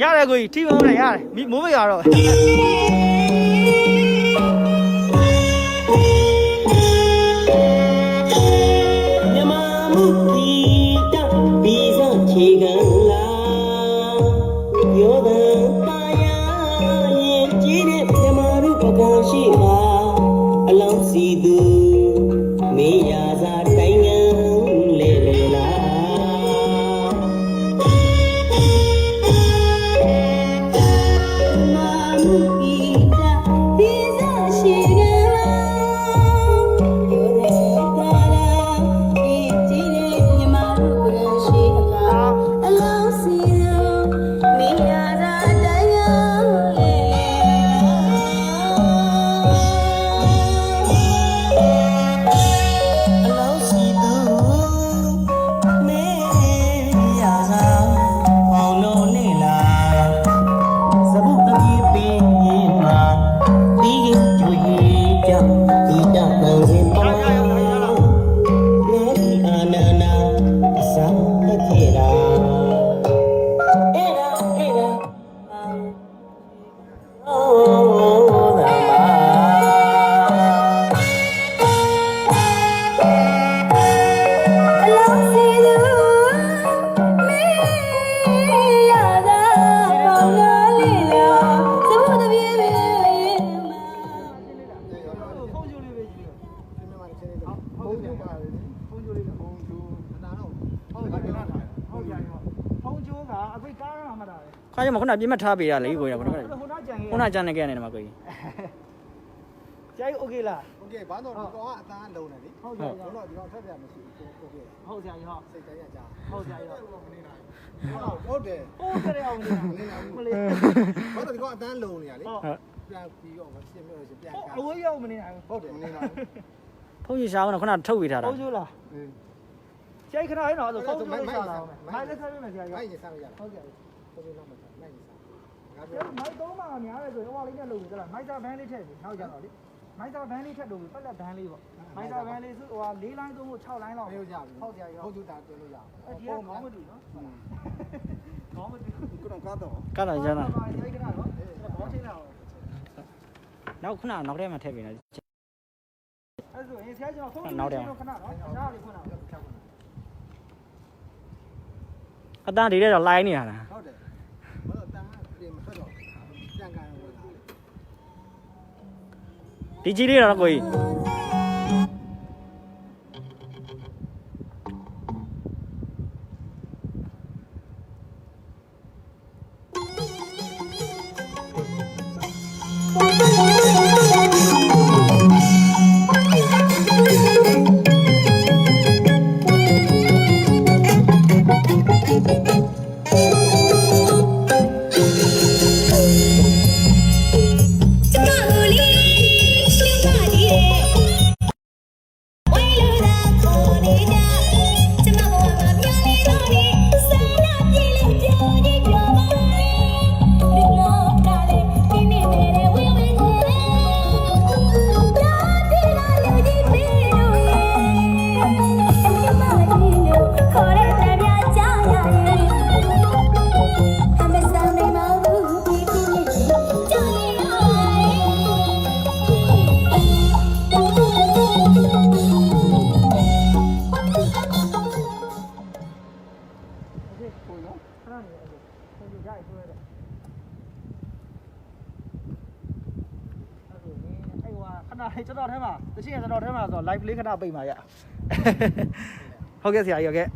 ရတယ်ကိုကြီးထိပေါင်းတယ်ရတယ်မိုးမရတော့မြန်မာမှုဒီတဘီစချေကန်လာယောဒတာယာရင်ကြီးတဲ့မြန်မာလူပကံရှိပါအလောင်းစီသူမေးရစာတိုင်းငံလေလေလာခါကျမှခုနပြင်းမထားပေးရလေကိုရပါတော့ခုနကြံနေခဲ့နေတယ်မှာကိုကြီးကျိုင်းโอเคလားโอเคဘာတော့ဒီကောင်ကအသားလုံးတယ်လေဟုတ်ကဲ့တော့ဒီကောင်ထက်ပြမရှိဘူးโอเคဟုတ်ဆရာကြီးဟုတ်စိတ်တိုင်းရကြဟုတ်ဆရာကြီးဟုတ်တယ်ဟုတ်တယ်အောင်မလေးဘာတော့ဒီကောင်အသားလုံးနေရလေပြန်ပြီးတော့မရှင်းမျိုးရှင်ပြန်အဝေးရောက်မနေနိုင်ဟုတ်တယ်မနေနိုင်ဖုန်းကြီးရှာအောင်ခုနထုတ်ပေးထားတာဖုန်းကျိုးလားကျိုင်းခဏရအောင်ဆိုဖုန်းကျိုးရှာလာအောင်မိုက်လက်ဆက်ပေးမယ်ဆရာကြီးမိုက်ရင်စားရဟုတ်ကဲ့ဟုတ်ပြီလောက်မှစားမိုက်ရင်စားငါပြောမိုက်သုံးပါများတယ်ဆိုရင်ဟိုလေးနဲ့လုပ်ပြီကြလားမိုက်တာဘန်းလေးထည့်ပြီနောက်ကြတော့လေမိုက်တာဘန်းလေးထည့်လို့ပက်လက်ဘန်းလေးပေါ့မိုက်တာဘန်းလေးဆိုဟို4လိုင်းသုံးဖို့6လိုင်းလောက်ဟုတ်ကြပြီဟုတ်ဆရာကြီးဟုတ်ကျတာတင်လို့ရအဲ့ဒီကောင်းမတူနော်ကောင်းမတူကတော့ကားတော့ကားတော့ကျန်းတာအဲ့ခဏနော်ဘောချင်းလာနောက်ခဏနောက်ထဲမှာထည့်ပြီနော်အဲ့ဆိုရင်ဆရာကျွန်တော်ဖုန်းနောက်ထဲခဏနော်ရှားလေးခွန်းတော့ဖြတ်ခွန်းအတန်းဒီထဲတော့လိုင်းနေတာလားဟုတ်တယ်ဘာလို့တန်းပြင်မထွက်တော့ပြန်ကန်ဝင်လာဒီကြီးလေးတော့ကိုကြီးကျွန်တော်ထဲမှာတချို့ကျွန်တော်ထဲမှာဆို live လေးခဏပိတ်ပါရဟုတ်ကဲ့ဆရာကြီးဟုတ်ကဲ့